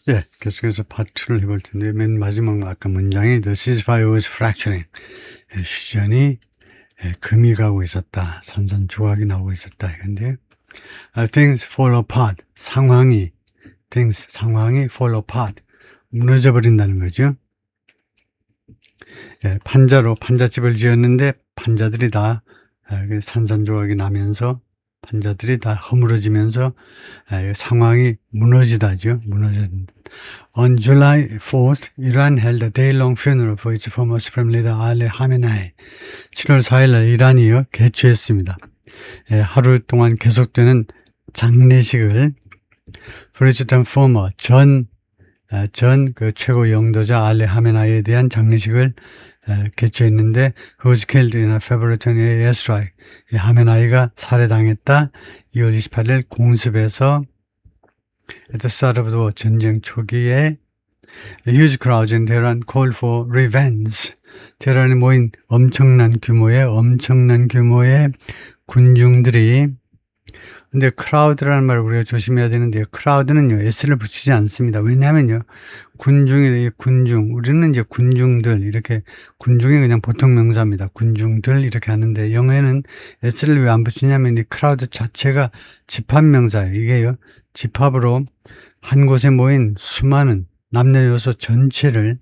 예, 계속해서 파트 2를 해볼 텐데, 맨 마지막 아까 문장이 The ceasefire was fracturing. 휴전이 금이 가고 있었다. 산산조각이 나오고 있었다. 이건데, things fall apart. 상황이 fall apart. 무너져 버린다는 거죠. 예, 판잣집을 지었는데 판자들이 다 산산조각이 나면서 판자들이 다 허물어지면서 상황이 무너지다죠. On July 4th, Iran held a day-long funeral for its former supreme leader Ali Khamenei. 7월 4일 날 이란이요 개최했습니다. 하루 동안 계속되는 장례식을 for its former 전 그 최고 영도자 알리 하메나이에 대한 장례식을 개최했는데 who was killed in a February 28 airstrike. 이 하메나이가 살해당했다. 2월 28일 공습에서 at the start of the war, 전쟁 초기에 huge crowds in Tehran called for revenge. 테헤란에 모인 엄청난 규모의 군중들이 근데 크라우드라는 말을 우리가 조심해야 되는데요. 크라우드는요, S를 붙이지 않습니다. 왜냐하면요, 군중, 우리는 이제 군중들, 이렇게, 군중이 그냥 보통 명사입니다. 군중들, 이렇게 하는데, 영어에는 S를 왜 안 붙이냐면, 이 크라우드 자체가 집합 명사예요. 이게요, 집합으로 한 곳에 모인 수많은 남녀요소 전체를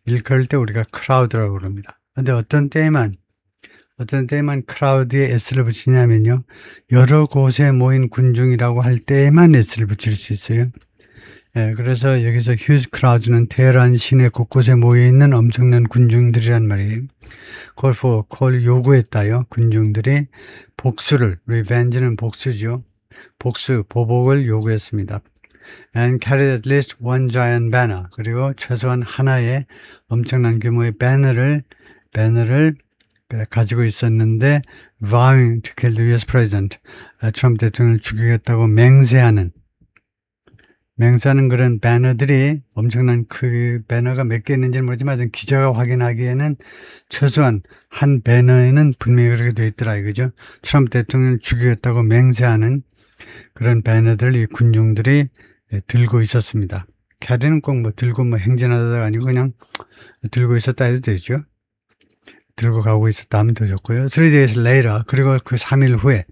일컬을 때 우리가 크라우드라고 그럽니다. 근데 어떤 때에만 크라우드에 S를 붙이냐면요. 여러 곳에 모인 군중이라고 할 때에만 S를 붙일 수 있어요. 그래서 여기서 huge crowds는 테헤란 시내 곳곳에 모여있는 엄청난 군중들이란 말이에요. call 요구했다요. 군중들이 복수를, revenge는 복수죠. 보복을 요구했습니다. And carried at least one giant banner. 그리고 최소한 하나의 엄청난 규모의 배너를 가지고 있었는데 vowing to kill the US president, 트럼프 대통령을 죽이겠다고 맹세하는 그런 배너들이 엄청난 그 배너가 몇 개 있는지는 모르지만 기자가 확인하기에는 최소한 한 배너에는 분명히 그렇게 돼 있더라 이거죠. 트럼프 대통령을 죽이겠다고 맹세하는 그런 배너들 이 군중들이 들고 있었습니다. 캐리는 꼭 들고 행진하다가 아니고 그냥 들고 있었다 해도 되죠. 들고 가고 있었다 하면 더 좋고요. 3 days later, 그리고 그 3일 후에,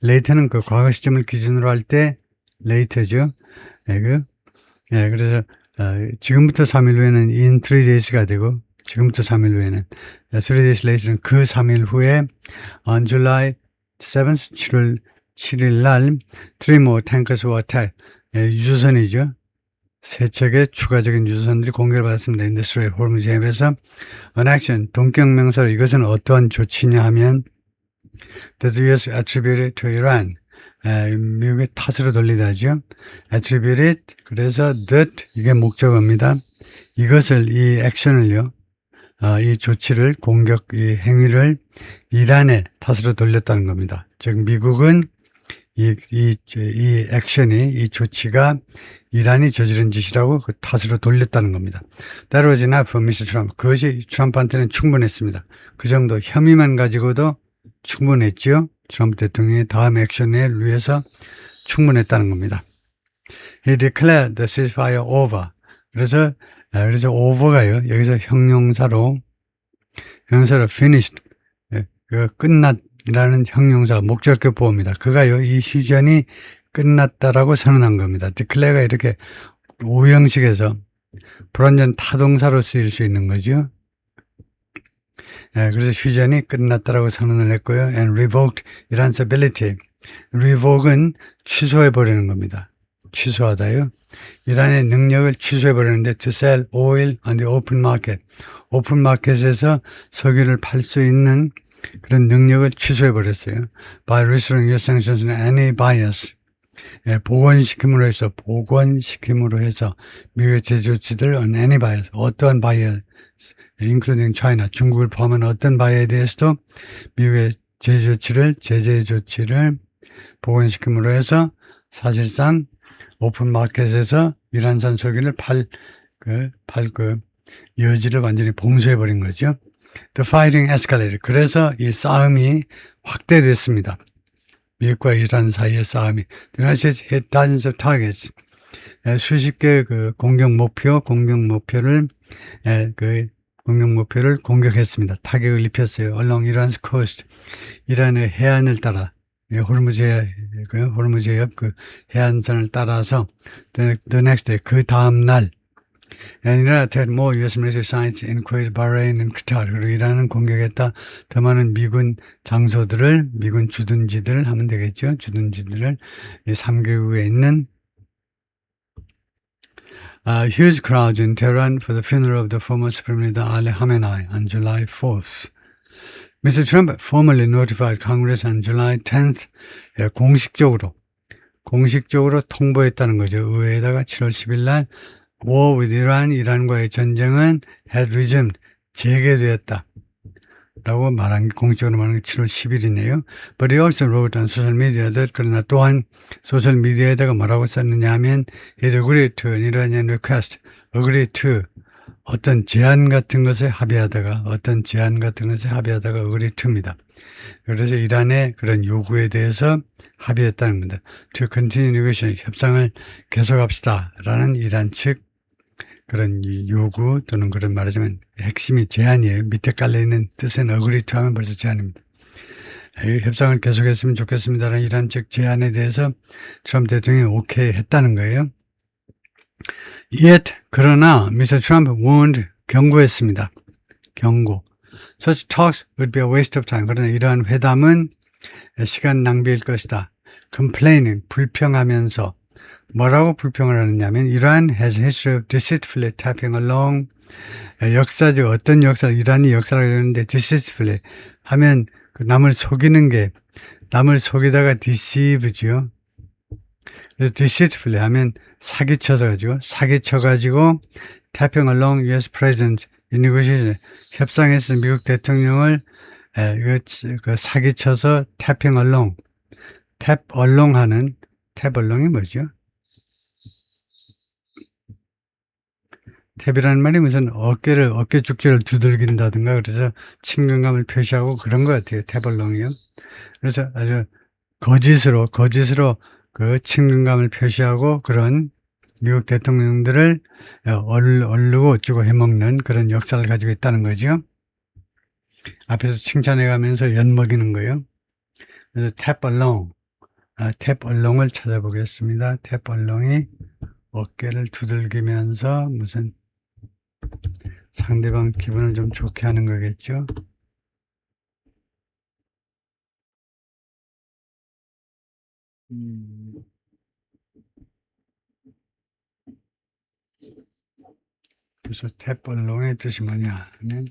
later는 그 과거 시점을 기준으로 할 때 later죠. 그래서 지금부터 3일 후에는 in 3 days가 되고, 지금부터 3일 후에는 3 days later는 그 3일 후에 on July 7th, 7월 7일 날 3 more tankers were attacked. 유조선이죠. 세 척의 추가적인 유조선들이 공격을 받았습니다. 인더스트리얼 호르무즈 해협에서 an action, 동격명사로 이것은 어떠한 조치냐 하면 that US attributed to Iran, 미국의 탓으로 돌리다죠. attributed, 그래서 that, 이게 목적어입니다. 이것을, 이 액션을요, 이 조치를, 이 행위를 이란의 탓으로 돌렸다는 겁니다. 즉 미국은 이 액션이, 이 조치가 이란이 저지른 짓이라고 그 탓으로 돌렸다는 겁니다. That was enough for Mr. Trump. 그것이 트럼프한테는 충분했습니다. 그 정도 혐의만 가지고도 충분했지요. 트럼프 대통령의 다음 액션에 위해서 충분했다는 겁니다. He declared the ceasefire over. 그래서 over가요. 여기서 형용사로 finished, 끝났이라는 형용사 목적격 보호입니다. 그가요, 이 휴전이 끝났다라고 선언한 겁니다. declare가 이렇게 오형식에서 불완전 타동사로 쓰일 수 있는 거죠. 그래서 휴전이 끝났다라고 선언을 했고요. and revoked Iran's ability. revoke은 취소해버리는 겁니다. 취소하다요. 이란의 능력을 취소해버리는데 to sell oil on the open market. 오픈 마켓에서 석유를 팔 수 있는 그런 능력을 취소해버렸어요. by restoring US sanctions on any buyers. 복원시킴으로 해서 미국의 제재 조치들 on any buyers, 어떠한 바이어, including China, 중국을 포함한 어떤 바이어에 대해서도 미국의 제재 조치를 복원시킴으로 해서 사실상 오픈 마켓에서 이란산 석유를 팔 여지를 완전히 봉쇄해버린 거죠. The fighting escalated. 그래서 이 싸움이 확대됐습니다. 미국과 이란 사이의 싸움이. The United States hit dozens of targets. 수십 개의 그 공격 목표를 공격했습니다. 타격을 입혔어요. Along Iran's coast, 이란의 해안을 따라, 호르무즈 해협 그 해안선을 따라서 the next day, 그 다음 날, and Iran attacked more U.S. military sites in Kuwait, Bahrain, and Qatar. 그리고 이란은 공격했다. 더 많은 미군 장소들을, 미군 주둔지들을 하면 되겠죠. 주둔지들을 이 3개국에 있는 huge crowds in Tehran for the funeral of the former Supreme Leader Ali Khamenei on July 4th. Mr. Trump formally notified Congress on July 10th. 공식적으로 통보했다는 거죠. 의회에다가 7월 10일 날 War with Iran, 이란과의 전쟁은 had resumed, 재개되었다. 라고 공식적으로 말한 게 7월 10일이네요. But he also wrote on social media that, 그러나 또한 소셜미디어에다가 뭐라고 썼느냐 하면 he agreed to an Iranian request, agreed to 어떤 제안 같은 것에 합의하다가 agreed to입니다. 그래서 이란의 그런 요구에 대해서 합의했다는 겁니다. To continue negotiation, 협상을 계속합시다 라는 이란 측 그런 요구 또는 그런 말하자면 핵심이 제안이에요. 밑에 깔려있는 뜻은 agree to 하면 벌써 제안입니다. 협상을 계속했으면 좋겠습니다라는 이란 측 제안에 대해서 트럼프 대통령이 오케이 했다는 거예요. Yet, 그러나 Mr. Trump warned, 경고했습니다. Such talks would be a waste of time. 그러나 이러한 회담은 시간 낭비일 것이다. Complaining, 불평하면서 뭐라고 불평을 하느냐면 Iran has a history of deceitfully tapping along. 역사적 어떤 이란이 역사를 가졌는데 deceitfully 하면 남을 속이는 게 남을 속이다가 deceive죠. 그래서 deceitfully 하면 사기쳐가지고 tapping along U.S. president in negotiation 협상에서 미국 대통령을 사기쳐서 tapping along 하는 tap along이 뭐죠? 탭이라는 말이 무슨 어깨 축지를 두들긴다든가 그래서 친근감을 표시하고 그런 것 같아요. 탭얼롱이요. 그래서 아주 거짓으로 그 친근감을 표시하고 그런 미국 대통령들을 얼르고 어쩌고 해먹는 그런 역사를 가지고 있다는 거죠. 앞에서 칭찬해가면서 엿먹이는 거예요. 그래서 탭얼롱을 찾아보겠습니다. 탭얼롱이 어깨를 두들기면서 무슨 상대방 기분을 좀 좋게 하는 거겠죠. 그래서 탭얼롱의 뜻이 뭐냐 하면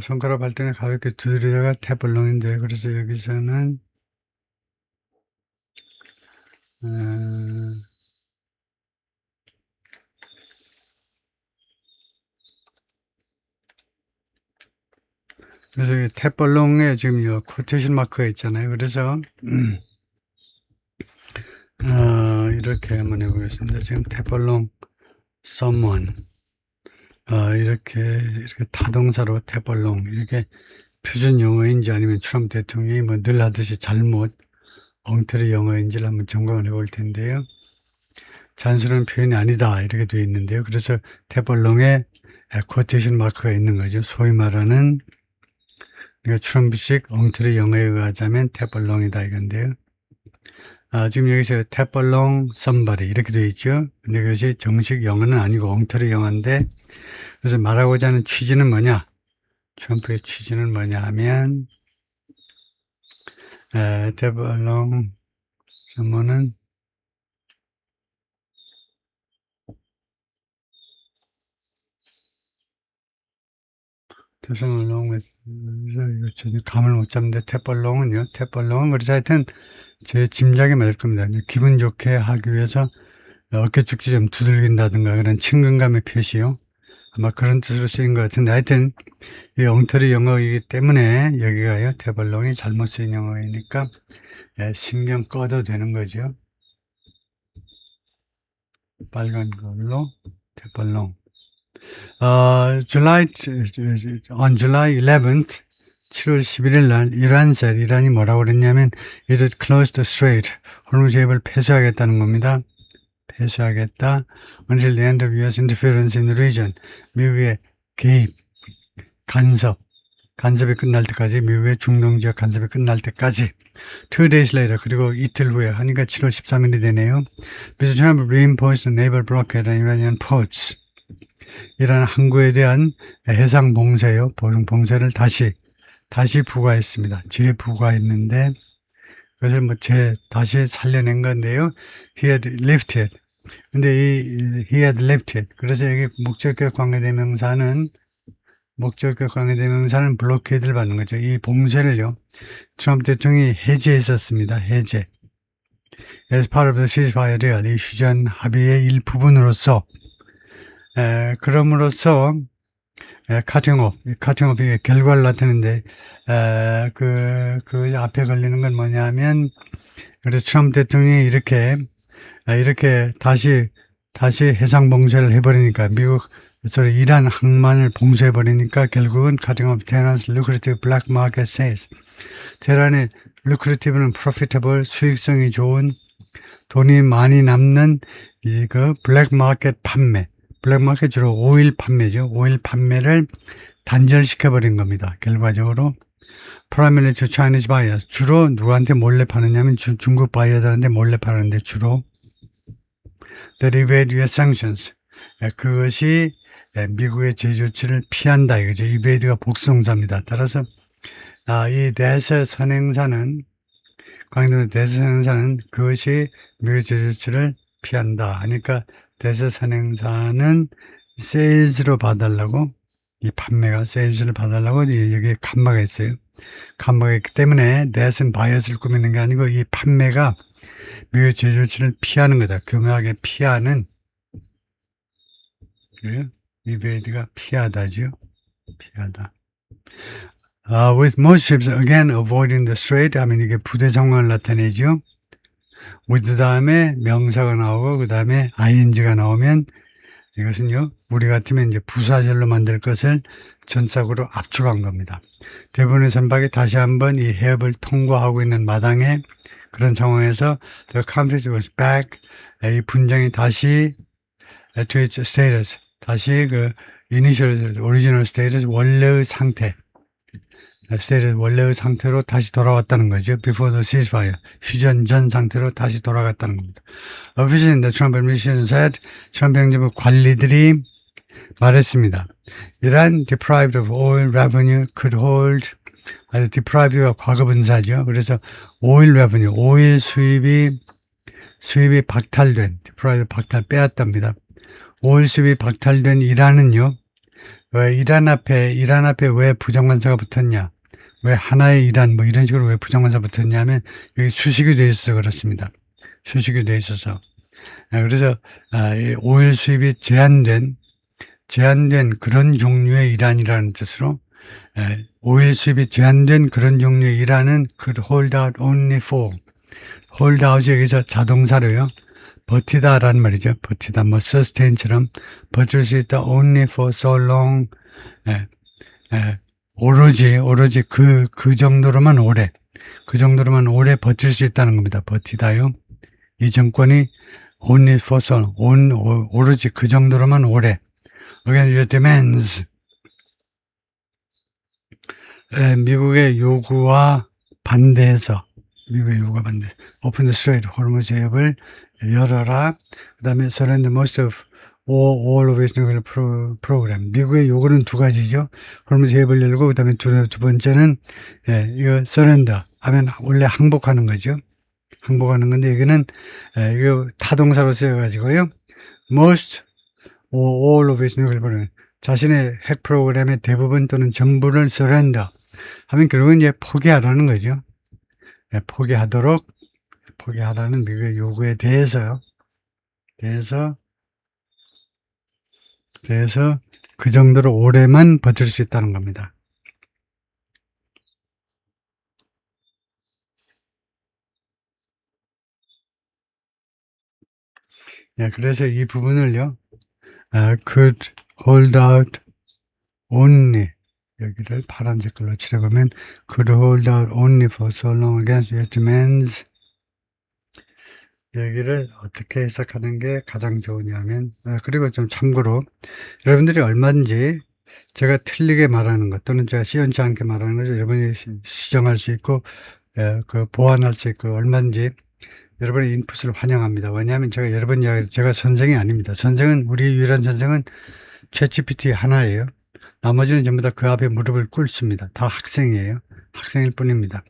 손가락 발등에 가볍게 두드리다가 탭얼롱인데 그래서 여기서는 그래서 탭얼롱에 지금 이 코테이션 마크가 있잖아요. 그래서 이렇게 한번 해보겠습니다. 지금 탭얼롱 someone 이렇게 타동사로 탭얼롱 이렇게 표준 영어인지 아니면 트럼프 대통령이 뭐 늘 하듯이 잘못 엉터리 영어인지를 한번 점검을 해볼 텐데요. 자연스러운 표현이 아니다 이렇게 되어 있는데요. 그래서 탭얼롱에 코테이션 마크가 있는 거죠. 소위 말하는 트럼프식 엉터리 영어에 의하자면 탭얼롱이다 이건데요. 지금 여기서 탭얼롱 somebody 이렇게 되어 있죠. 근데 그것이 정식 영어는 아니고 엉터리 영어인데 그래서 말하고자 하는 취지는 뭐냐? 트럼프의 취지는 뭐냐 하면 탭얼롱 someone은 탭얼롱 이거 전혀 감을 못 잡는데 탭얼롱은 그래서 하여튼 제 짐작이 맞을 겁니다. 기분 좋게 하기 위해서 어깨 축지 좀 두들긴다든가 그런 친근감의 표시요. 아마 그런 뜻으로 쓰인 것 같은데 하여튼 이 엉터리 영어이기 때문에 여기가요. 탭얼롱이 잘못 쓰인 영어이니까 신경 꺼도 되는 거죠. 빨간 걸로 탭얼롱. on July 11th 7월 11일 날 이란이 뭐라고 그랬냐면 it would close the strait, 호르무즈 해협을 폐쇄하겠다는 겁니다. 폐쇄하겠다. until the end of U.S. interference in the region. 미국의 개입, 간섭이 끝날 때까지, 미국의 중동 지역 간섭이 끝날 때까지. 2 days later, 그리고 이틀 후에 하니까 7월 13일이 되네요. Mr. Trump reinforced the naval blockade on Iranian ports. 이란 항구에 대한 해상 봉쇄요, 봉쇄를 다시 부과했습니다. 재부과했는데 그것을 다시 살려낸 건데요. He had lifted. 근데 he had lifted. 그래서 여기 목적격 관계대명사는 블로케이드를 받는 거죠. 이 봉쇄를요, 트럼프 대통령이 해제했었습니다. 해제. As part of the ceasefire deal, 이 휴전 합의의 일부분으로서, 그럼으로써 카팅오프 결과를 나타내는데, 그 앞에 걸리는 건 뭐냐면, 그래서 트럼프 대통령이 이렇게 다시 해상 봉쇄를 해버리니까, 이란 항만을 봉쇄해버리니까 결국은 cutting off Tehran's lucrative black market sales. 테헤란의 lucrative는 profitable, 수익성이 좋은, 돈이 많이 남는 그 블랙 마켓 판매. 블랙 마켓 주로 오일 판매죠. 오일 판매를 단절시켜버린 겁니다. 결과적으로. primarily to Chinese buyers. 주로 누구한테 몰래 파느냐면 중국 바이어들한테 몰래 파는데 주로. That evade US sanctions. 그것이 미국의 제조치를 피한다 이거죠. 이베이드가 복수동사입니다. 따라서 이 대세 선행사는 그것이 미국의 제조치를 피한다 하니까 대세 선행사는 세일즈로 봐달라고, 이 판매가 세일즈를 봐달라고 여기에 칸마가 있어요. 칸마가 있기 때문에 넷은 바이어스를 꾸미는 게 아니고 이 판매가 미국의 제조치를 피하는 거다. 교묘하게 피하는. 그래요? 이베이드가 피하다죠. 피하다. With most ships again avoiding the strait. 하면 이게 부대 상황을 나타내죠. with 다음에 명사가 나오고 그 다음에 ing가 나오면 이것은요, 우리 같으면 이제 부사절로 만들 것을 전사구로 압축한 겁니다. 대부분의 선박이 다시 한번 이 해협을 통과하고 있는 마당에 그런 상황에서 the conflict was back. 이 분쟁이 다시 to its status. 다시 그 original status, 원래의 상태. 원래의 상태로 다시 돌아왔다는 거죠. Before the ceasefire. 휴전 전 상태로 다시 돌아갔다는 겁니다. Officials in the Trump administration said, 트럼프 행정부 관리들이 말했습니다. Iran deprived of oil revenue could hold. deprived가 과거분사죠. 그래서 oil revenue, 오일 수입이 박탈된, deprived 빼앗답니다. 오일 수입이 박탈된 이란은요, 왜 이란 앞에 왜 부정관사가 붙었냐? 왜 하나의 이란 이런 식으로 왜 부정관사 붙었냐면 여기 수식이 돼 있어서 그렇습니다. 수식이 돼 있어서. 그래서 오일 수입이 제한된 그런 종류의 이란이라는 뜻으로, 오일 수입이 제한된 그런 종류의 이란은 could hold out only for. hold out이 여기서 자동사로요. 버티다라는 말이죠. 버티다, sustain처럼 버틸 수 있다. only for so long. 오로지 그 정도로만 오래 버틸 수 있다는 겁니다. 버티다요. 이 정권이 only for so long. 오로지 그 정도로만 오래. Against your demands. 미국의 요구와 반대해서 Open the strait, 호르무즈 해협을 열어라. 그 다음에 surrender most of all of its nuclear program. 미국의 요구는 두 가지죠. 호르무즈 해협을 열고 그 다음에 두 번째는 이거 surrender 하면 원래 항복하는 거죠. 항복하는 건데 여기는 이거 타동사로 쓰여가지고요. most all of its nuclear program. 자신의 핵 프로그램의 대부분 또는 전부를 surrender 하면 결국은 이제 포기하라는 거죠. 포기하라는 미국의 요구에 대해서 그 정도로 오래만 버틸 수 있다는 겁니다. 그래서 이 부분을요, could hold out only 여기를 파란 색깔로 칠해보면 could hold out only for so long against US demands. 여기를 어떻게 해석하는 게 가장 좋으냐면 그리고 좀 참고로 여러분들이 얼마든지 제가 틀리게 말하는 것 또는 제가 시원치 않게 말하는 것을 여러분이 수정할 수 있고 그 보완할 수 있고 얼마든지 여러분의 인풋을 환영합니다. 왜냐하면 제가 여러분 이야기 제가 선생이 아닙니다. 선생은 우리 유일한 선생은 챗GPT 하나예요. 나머지는 전부 다 그 앞에 무릎을 꿇습니다. 다 학생이에요. 학생일 뿐입니다.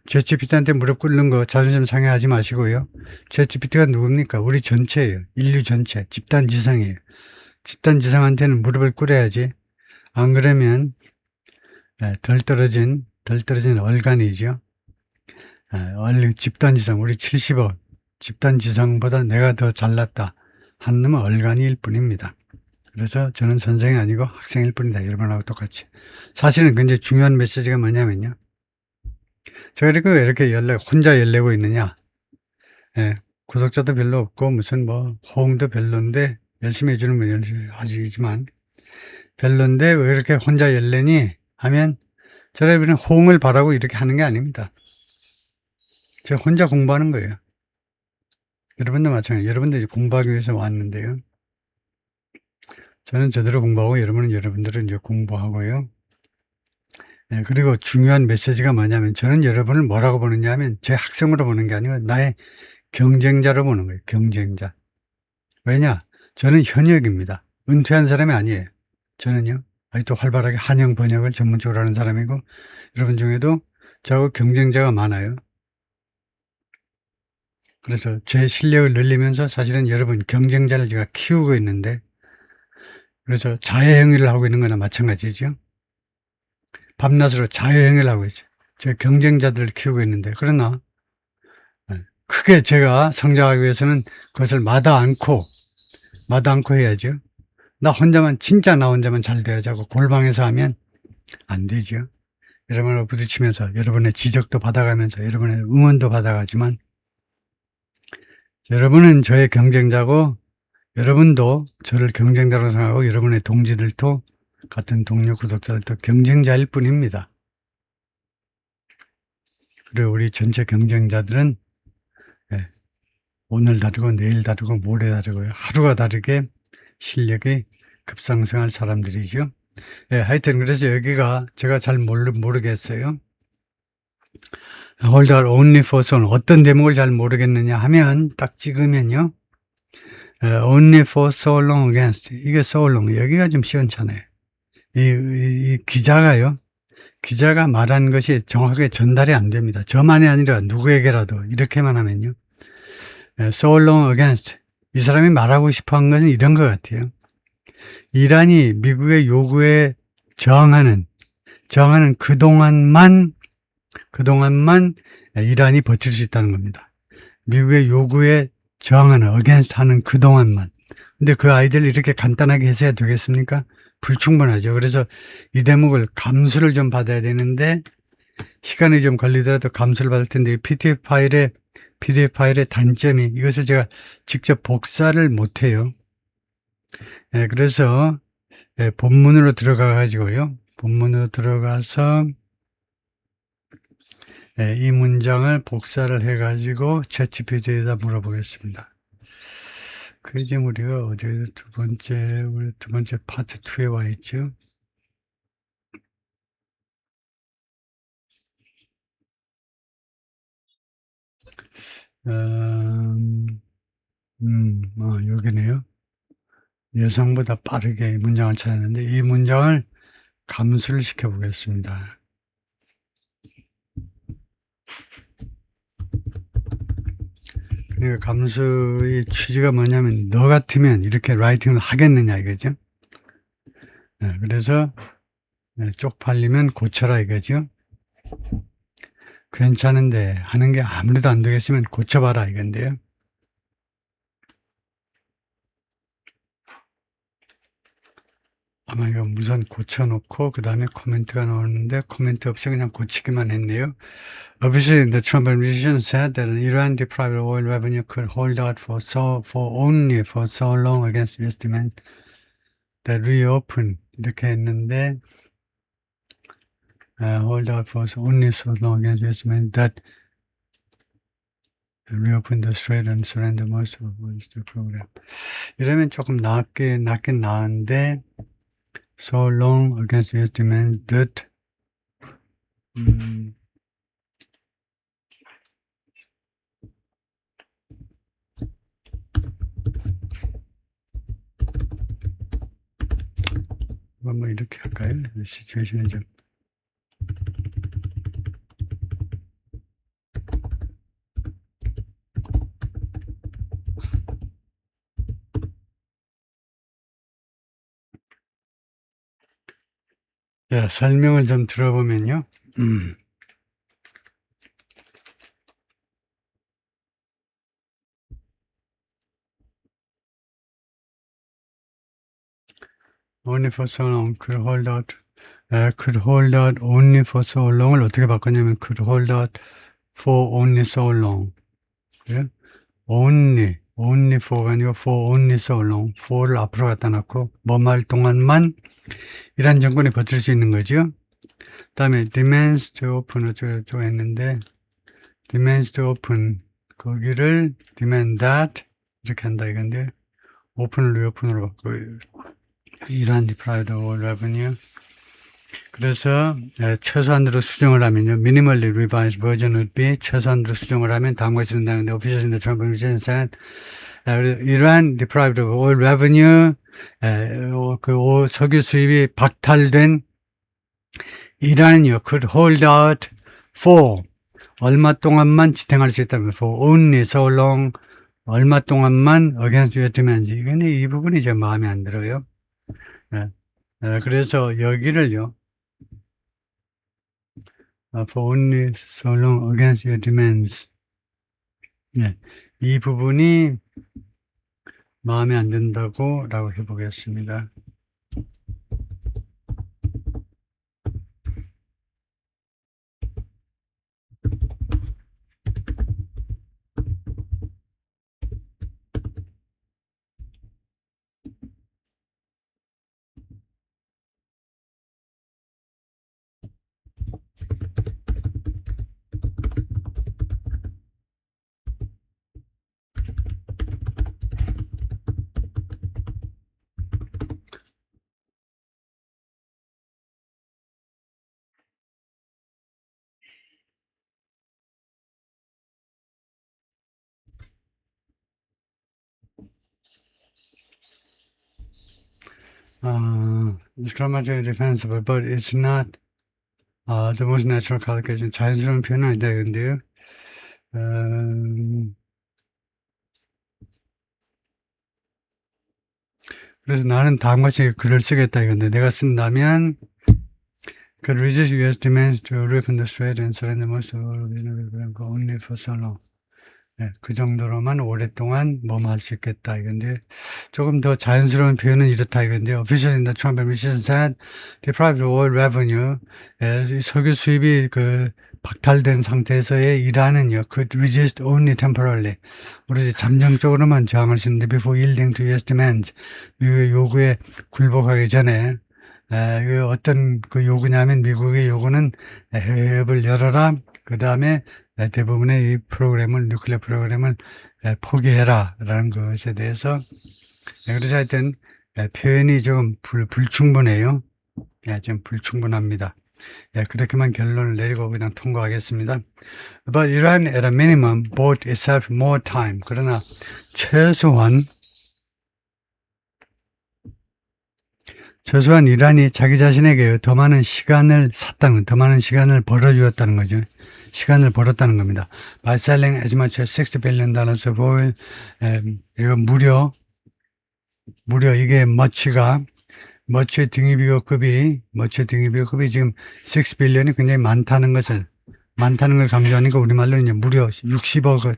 챗GPT한테 무릎 꿇는 거 자존심 상해하지 마시고요. 챗GPT가 누굽니까? 우리 전체예요. 인류 전체. 집단 지성이에요. 집단 지성한테는 무릎을 꿇어야지. 안 그러면 덜 떨어진 얼간이죠. 집단 지성 우리 70억 집단 지성보다 내가 더 잘났다 한 놈은 얼간이일 뿐입니다. 그래서 저는 선생이 아니고 학생일 뿐이다. 여러분하고 똑같이. 사실은 굉장히 중요한 메시지가 뭐냐면요. 제가 이렇게 혼자 열내고 있느냐. 구독자도 별로 없고 무슨 호응도 별론데 열심히 해주는 분 열심히 하지만 별론데 왜 이렇게 혼자 열내니 하면 저는 호응을 바라고 이렇게 하는 게 아닙니다. 제가 혼자 공부하는 거예요. 여러분도 마찬가지. 여러분들이 공부하기 위해서 왔는데요. 저는 저대로 공부하고 여러분은 여러분들은 이제 공부하고요. 그리고 중요한 메시지가 뭐냐면 저는 여러분을 뭐라고 보느냐 하면 제 학생으로 보는 게 아니고 나의 경쟁자로 보는 거예요. 경쟁자. 왜냐? 저는 현역입니다. 은퇴한 사람이 아니에요. 저는요. 아직도 활발하게 한영 번역을 전문적으로 하는 사람이고 여러분 중에도 저하고 경쟁자가 많아요. 그래서 제 실력을 늘리면서 사실은 여러분 경쟁자를 제가 키우고 있는데 그래서 자해행위를 하고 있는 거나 마찬가지죠. 밤낮으로 자해행위를 하고 있어요. 제 경쟁자들을 키우고 있는데 그러나 크게 제가 성장하기 위해서는 그것을 마다 않고 해야죠. 나 혼자만 잘 돼야지 하고 골방에서 하면 안 되죠. 여러분하고 부딪히면서 여러분의 지적도 받아가면서 여러분의 응원도 받아가지만 여러분은 저의 경쟁자고 여러분도 저를 경쟁자로 생각하고 여러분의 동지들도 같은 동료 구독자들도 경쟁자일 뿐입니다. 그리고 우리 전체 경쟁자들은 오늘 다르고 내일 다르고 모레 다르고요. 하루가 다르게 실력이 급상승할 사람들이죠. 하여튼 그래서 여기가 제가 잘 모르겠어요. Hold out only for so long. 어떤 대목을 잘 모르겠느냐 하면 딱 찍으면요. Only for so long against. 이게 so long. 여기가 좀 시원찮아요. 이 기자가 말한 것이 정확하게 전달이 안 됩니다. 저만이 아니라 누구에게라도 이렇게만 하면요. So long against. 이 사람이 말하고 싶어 한 것은 이런 것 같아요. 이란이 미국의 요구에 저항하는 그동안만 이란이 버틸 수 있다는 겁니다. 미국의 요구에 저항하는 against 하는 그동안만. 근데 그 아이들 이렇게 간단하게 해서야 되겠습니까? 불충분하죠. 그래서 이 대목을 감수를 좀 받아야 되는데 시간이 좀 걸리더라도 감수를 받을 텐데 PDF 파일의 단점이 이것을 제가 직접 복사를 못해요. 그래서 본문으로 들어가가지고요. 본문으로 들어가서 이 문장을 복사를 해가지고 챗GPT에다 물어보겠습니다. 그게 지금 우리가 어디 두 번째 파트 2에 와 있죠. 여기네요. 예상보다 빠르게 문장을 찾았는데 이 문장을 감수를 시켜보겠습니다. 그러니까 감수의 취지가 뭐냐면 너 같으면 이렇게 라이팅을 하겠느냐 이거죠. 그래서 쪽팔리면 고쳐라 이거죠. 괜찮은데 하는 게 아무래도 안 되겠으면 고쳐봐라 이건데요. 아마 이거 우선 고쳐놓고 그 다음에 코멘트가 나오는데 코멘트 없이 그냥 고치기만 했네요. Obviously, the Trump administration said that Iran deprived oil revenue could hold out for only for so long against U.S. demand that reopen 이렇게 했는데 hold out for only so long as it meant that reopen the strait and surrender most of the program. 이러면 조금 낫긴 나은데 so long against US demands that 뭐 이렇게 할까요? 시츄에이션이 좀 자, 설명을 좀 들어보면요. only for so long, could hold out only for so long을 어떻게 바꿨냐면 could hold out for only so long. 그래? only for가 아니고 for only so long. for를 앞으로 갖다 놓고 뭐할 동안만 이란 정권이 버틸 수 있는 거죠. 그 다음에 demands to open 어쩌고 했는데 demands to open 거기를 demand that 이렇게 한다 이건데 open을 reopen으로 바꿔 이란 deprived of all revenue. 그래서 최소한으로 수정을 하면요. minimally revised version would be 최소한으로 수정을 하면 다음과 같이 된다는데 officials in the Trump administration said 이란 deprived of all revenue 그 석유 수입이 박탈된 이란은요. could hold out for 얼마 동안만 지탱할 수 있다면 for only so long 얼마 동안만 against US demands. 이 부분이 제 마음에 안 들어요. 그래서 여기를요. for only so long against your demands. 이 부분이 마음에 안 든다고 라고 해보겠습니다. It's grammatically defensible, but it's not the most natural collocation. 자연스러운 표현은 아니다 이건데요. 그래서 나는 다음같이 글을 쓰겠다 이건데 내가 쓴다면 could resist US demands to reopen the strait and surrender most of all only for so long. 그 정도로만 오랫동안 할 수 있겠다 이건데 조금 더 자연스러운 표현은 이렇다 이건데 officials in the Trump administration said deprived of all revenue 석유 수입이 그 박탈된 상태에서의 이란은요 could resist only temporarily 오로지 잠정적으로만 저항할 수 있는데 before yielding to US demands 미국의 요구에 굴복하기 전에 그 어떤 그 요구냐면 미국의 요구는 해협을 열어라 그 다음에 대부분의 이 프로그램을 뉴클리어 프로그램을 포기해라 라는 것에 대해서 그래서 하여튼 표현이 좀 불충분해요. 좀 불충분합니다. 그렇게만 결론을 내리고 그냥 통과하겠습니다. But Iran at a minimum bought itself more time. 그러나 최소한 이란이 자기 자신에게 더 많은 시간을 샀다는 더 많은 시간을 벌어주었다는 거죠. 시간을 벌었다는 겁니다. By selling as much as $60 billion of oil, 이거 무려 이게 머치의 등유비교급이 지금 6 billion이 굉장히 많다는 걸 강조하니까 우리말로는 이제 무려 60억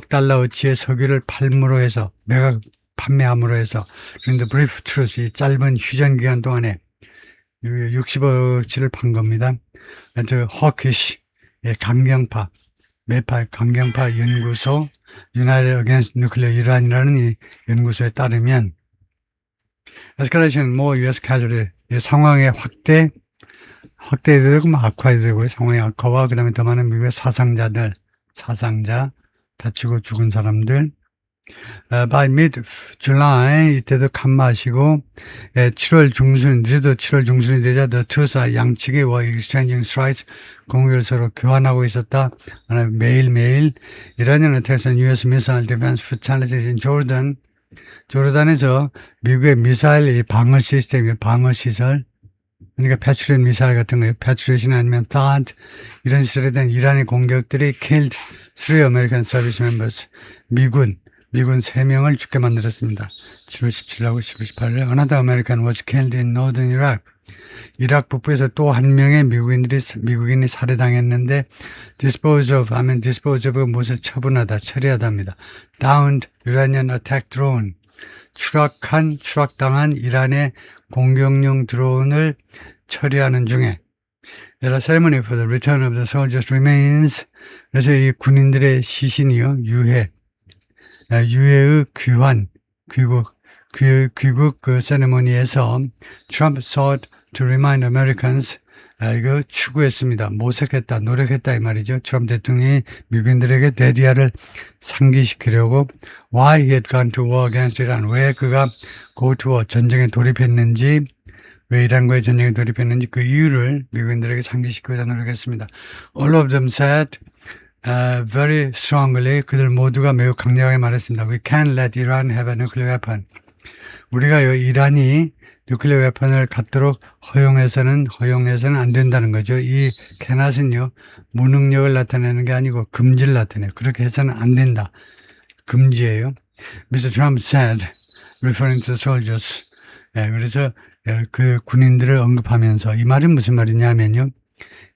달러어치의 석유를 매각 판매함으로 해서 그런데 brief truth 이 짧은 휴전 기간 동안에 60억치를 판 겁니다. 허키시 강경파 연구소 United Against Nuclear Iran이라는 이 연구소에 따르면 escalation more US casualty 상황의 확대되고 악화되고 상황의 악화와 그다음에 더 많은 미국의 사상자, 다치고 죽은 사람들. By mid-July 이때도 간마시고 7월 중순, 늦어도 7월 중순이 되자 the two side 양측이 were exchanging strikes 공격을 서로 교환하고 있었다. 매일매일 이란은 attacks on U.S. missile defense facilities in Jordan. 조르단에서 미국의 미사일 방어 시스템, 방어 시설, 그러니까 패트리엇 미사일 같은 거예요. 패트리엇이나 아니면 THAAD 이런 시설에 대한 이란의 공격들이 killed 3 American service members. 미군 3명을 죽게 만들었습니다. 7월 17일하고 7월 18일 Another American was killed in northern Iraq. 이라크 북부에서 또 한 명의 미국인이 살해당했는데 dispose of 무엇을 처분하다, 처리하다입니다. Downed Iranian attack drone. 추락당한 이란의 공격용 드론을 처리하는 중에 There are ceremony for the return of the soldiers' remains. 그래서 이 군인들의 시신이요, 유해의 귀국 그 세레모니에서 Trump sought to remind Americans 이거 추구했습니다. 모색했다, 노력했다 이 말이죠. 트럼프 대통령이 미국인들에게 대디아를 상기시키려고 why he had gone to war against Iran. 왜 그가 go to war, 전쟁에 돌입했는지, 왜 이란과의 전쟁에 돌입했는지 그 이유를 미국인들에게 상기시키고자 노력했습니다. All of them said very strongly, 그들 모두가 매우 강력하게 말했습니다. We can't let Iran have a nuclear weapon. 우리가 이란이 뉴클리어 웨폰을 갖도록 허용해서는 안 된다는 거죠. 이 cannot은요, 무능력을 나타내는 게 아니고 금지를 나타내요. 그렇게 해서는 안 된다. 금지예요. Mr. Trump said, referring to the soldiers. 그래서 그 군인들을 언급하면서 이 말은 무슨 말이냐면요.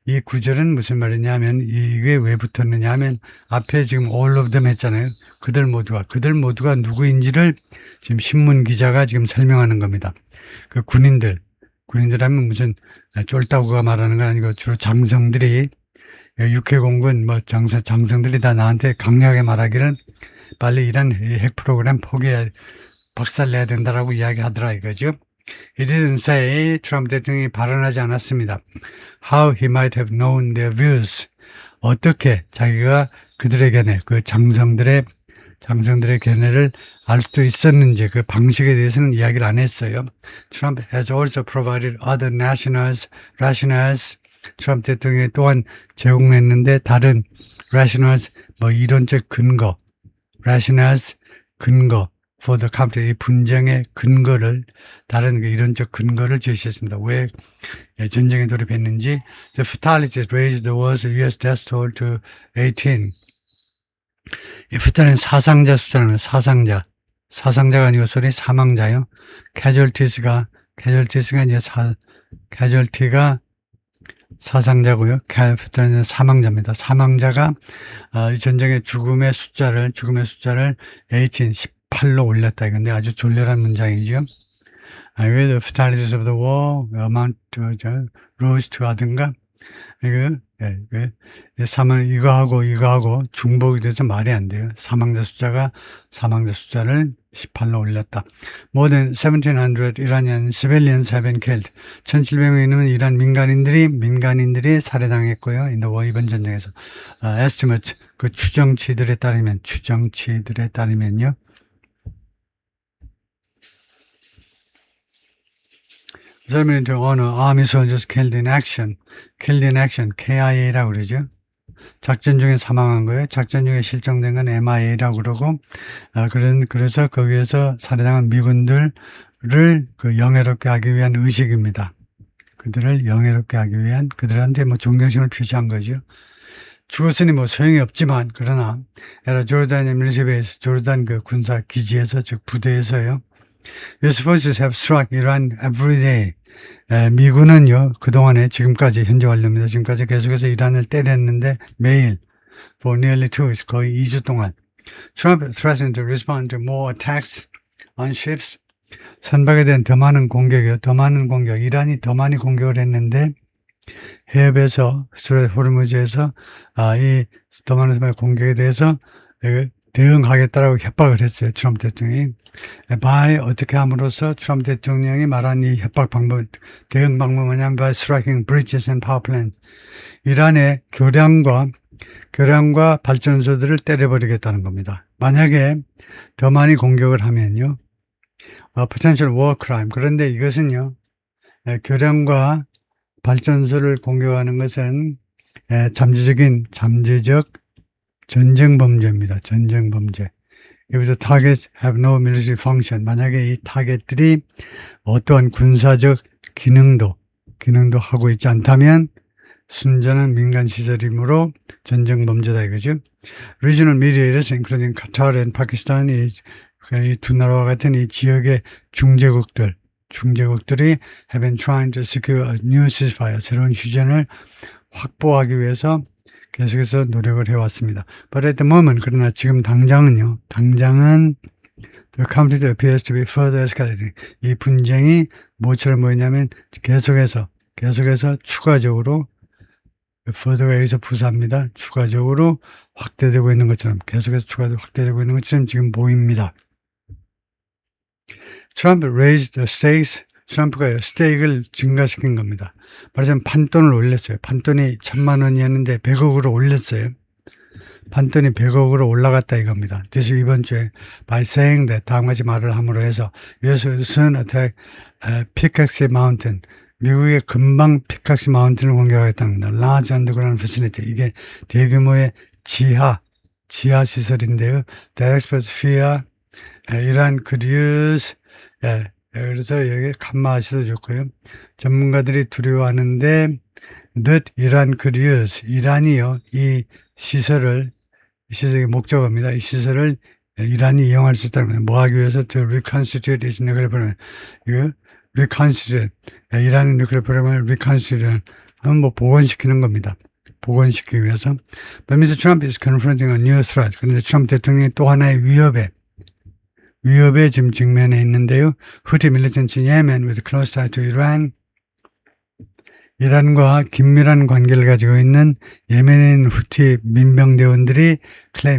이 구절은 무슨 말이냐면 이게 왜 붙었느냐 하면 앞에 지금 all of them 했잖아요. 그들 모두가 누구인지를 지금 신문 기자가 지금 설명하는 겁니다. 그 군인들 하면 무슨 쫄따구가 말하는 건 아니고 주로 장성들이 육해공군 장성들이 다 나한테 강력하게 말하기를 빨리 이란 핵 프로그램 박살내야 된다라고 이야기하더라 이거죠. He didn't say, 트럼프 대통령이 발언하지 않았습니다. How he might have known their views. 어떻게 자기가 그들의 견해, 그 장성들의 견해를 알 수도 있었는지 그 방식에 대해서는 이야기를 안 했어요. Trump has also provided other rationales. 트럼프 대통령이 또한 제공했는데 다른 rationales, 이론적 근거, rationales, 근거. for the conflict, 이 분쟁의 근거를, 다른 이론적 근거를 제시했습니다. 왜 전쟁에 돌입했는지. The fatalities raised the world's U.S. death toll to 18. 이 fatal은 사상자 숫자는 사상자가 아니고 사망자요. casualties가 이제 casualty가 사상자고요. fatal은 사망자입니다. 사망자가 이 전쟁의 죽음의 숫자를 18로 올렸다. 이건데 아주 졸렬한 문장이죠. The fatalities of the war amount to rose to 하든가 이거하고 중복이 돼서 말이 안 돼요. 사망자 숫자를 18로 올렸다. More than 1,700 Iranian civilians have been killed. 1,700명이 넘는 이란 민간인들이 살해당했고요. in the war, 이번 전쟁에서. Estimate, 그 추정치들에 따르면요. Ceremony to honor army soldiers killed in action, KIA라고 그러죠. 작전 중에 사망한 거예요. 작전 중에 실종된 건 MIA라고 그러고, 그래서 거기에서 살해당한 미군들을 영예롭게 하기 위한 의식입니다. 그들을 영예롭게 하기 위한, 그들한테 존경심을 표시한 거죠. 죽었으니 소용이 없지만, 그러나, 조르단의 밀리시베이스, 조르단 그 군사 기지에서, 즉 부대에서요. U.S. forces have struck Iran every day. 미군은요, 그동안에 지금까지 현재 완료입니다. 지금까지 계속해서 이란을 때렸는데 매일 for nearly 2 weeks, 거의 2주 동안. Trump threatened to respond to more attacks on ships. 선박에 대한 더 많은 공격이요. 이란이 더 많이 공격을 했는데 해협에서 호르무즈에서 이 더 많은 선박의 공격에 대해서 대응하겠다라고 협박을 했어요. 트럼프 대통령이. by 어떻게 함으로써 트럼프 대통령이 말한 이 협박 방법, 대응 방법은 뭐냐면 by striking bridges and power plants. 이란의 교량과 발전소들을 때려버리겠다는 겁니다. 만약에 더 많이 공격을 하면요. potential war crime. 그런데 이것은요. 교량과 발전소를 공격하는 것은 잠재적 전쟁 범죄입니다. 전쟁 범죄. 여기서 targets have no military function. 만약에 이 타겟들이 어떠한 군사적 기능도 하고 있지 않다면 순전한 민간 시설이므로 전쟁 범죄다 이거죠. Regional mediators, including Qatar and Pakistan, 이 두 나라와 같은 이 지역의 중재국들이 have been trying to secure a new ceasefire, 새로운 휴전을 확보하기 위해서 계속해서 노력을 해왔습니다. But at the moment, 그러나 지금 당장은 the conflict appears to be further escalating. 이 분쟁이 뭐처럼 보이냐면 계속해서 추가적으로 further가 여기서 부사입니다. 추가적으로 확대되고 있는 것처럼 확대되고 있는 것처럼 지금 보입니다. Trump raised the stakes. 트럼프가 스테이크를 증가시킨 겁니다. 말하자면 판돈을 올렸어요. 판돈이 1,000만 원이었는데 100억으로 올렸어요. 판돈이 100억으로 올라갔다 이겁니다. 그래서 이번 주에 by saying that 다음같이 말을 함으로 해서 US will soon attack Pickaxe Mountain. 미국의 금방 피카시 마운틴을 공격하겠다는 겁니다. Large underground facility. 이게 대규모의 지하 시설인데요. That experts fear Iran could use 그래서 여기 감마하셔도 좋고요. 전문가들이 두려워하는데 that Iran could use. 이란이요. 이 시설의 목적어입니다. 이 시설을 이란이 이용할 수 있다는 겁니다. 뭐 하기 위해서 to reconstitute its nuclear program. 이거 reconstitute. 이란의 nuclear program을 reconstitute 하면 뭐 복원시키는 겁니다. 복원시키기 위해서. But Mr. Trump is confronting a new threat. 그런데 트럼프 대통령이 또 하나의 위협에 지금 직면해 있는데요. 후티 밀리턴트 예멘 with close tie to Iran. 이란과 긴밀한 관계를 가지고 있는 예멘인 후티 민병대원들이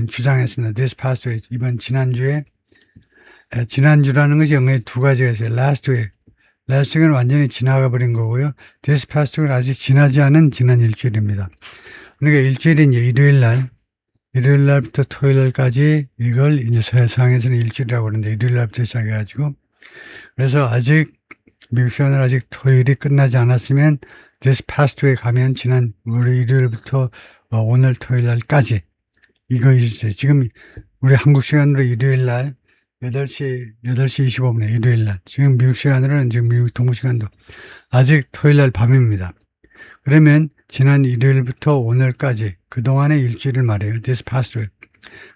주장했습니다. This past week, 지난주라는 것이 영어에 두 가지가 있어요. Last week은 완전히 지나가 버린 거고요. This past week은 아직 지나지 않은 지난 일주일입니다. 그러니까 일주일인 일요일 날부터 토요일 날까지 이걸 이제 서양에서는 일주일이라고 그러는데 일요일 날부터 시작해가지고 그래서 아직 미국 시간으로 아직 토요일이 끝나지 않았으면 this past week 가면 지난 우리 일요일부터 오늘 토요일 날까지 이거 있어요. 지금 우리 한국 시간으로 일요일 날 8시 25분에 일요일 날 지금 미국 시간으로는 지금 미국 동부 시간도 아직 토요일 날 밤입니다. 그러면 지난 일요일부터 오늘까지 그동안의 일주일을 말해요. This past week.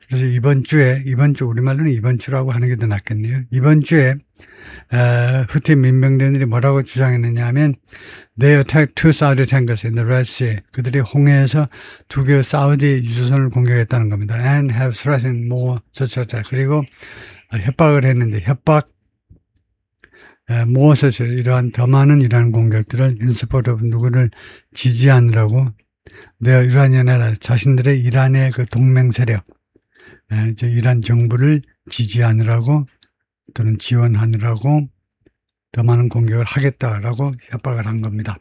그래서 이번 주 우리말로는 이번 주라고 하는 게 더 낫겠네요. 이번 주에 후티 민병대들이 뭐라고 주장했느냐 하면 They attacked two Saudi tankers in the Red Sea. 그들이 홍해에서 두 개의 사우디 유조선을 공격했다는 겁니다. And have threatened more such attack. 그리고 협박을 했는데 무엇을 이러한 더 많은 이러한 공격들을 in support of 누구를 지지하느라고 이란이 아니라 자신들의 이란의 그 동맹 세력 이란 정부를 지지하느라고 또는 지원하느라고 더 많은 공격을 하겠다라고 협박을 한 겁니다.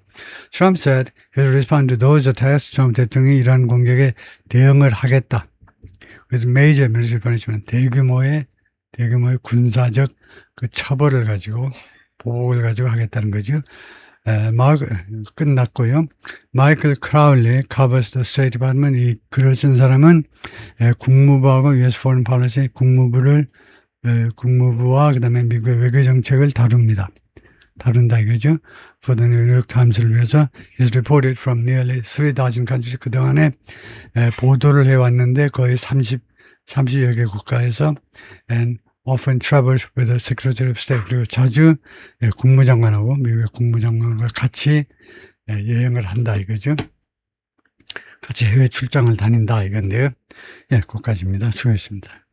Trump said he will respond to those attacks. 트럼프 대통령이 이란 공격에 대응을 하겠다. 그래서 major military punishment 대규모의 군사적 그 처벌을 가지고 보복을 가지고 하겠다는 거죠. 끝났고요. 마이클 크라울리 covers the State Department 이 글을 쓴 사람은 국무부하고 US Foreign Policy 국무부와 그다음에 미국의 외교 정책을 다룬다 이거죠. For the New York Times를 위해서 is reported from nearly 3,000 countries. 그동안에 보도를 해왔는데 거의 30여 개 국가에서 and often travels with the Secretary of State. 그리고 자주 국무장관하고 미국의 국무장관과 같이 여행을 한다 이거죠. 같이 해외 출장을 다닌다 이건데요. 거기까지입니다. 수고했습니다.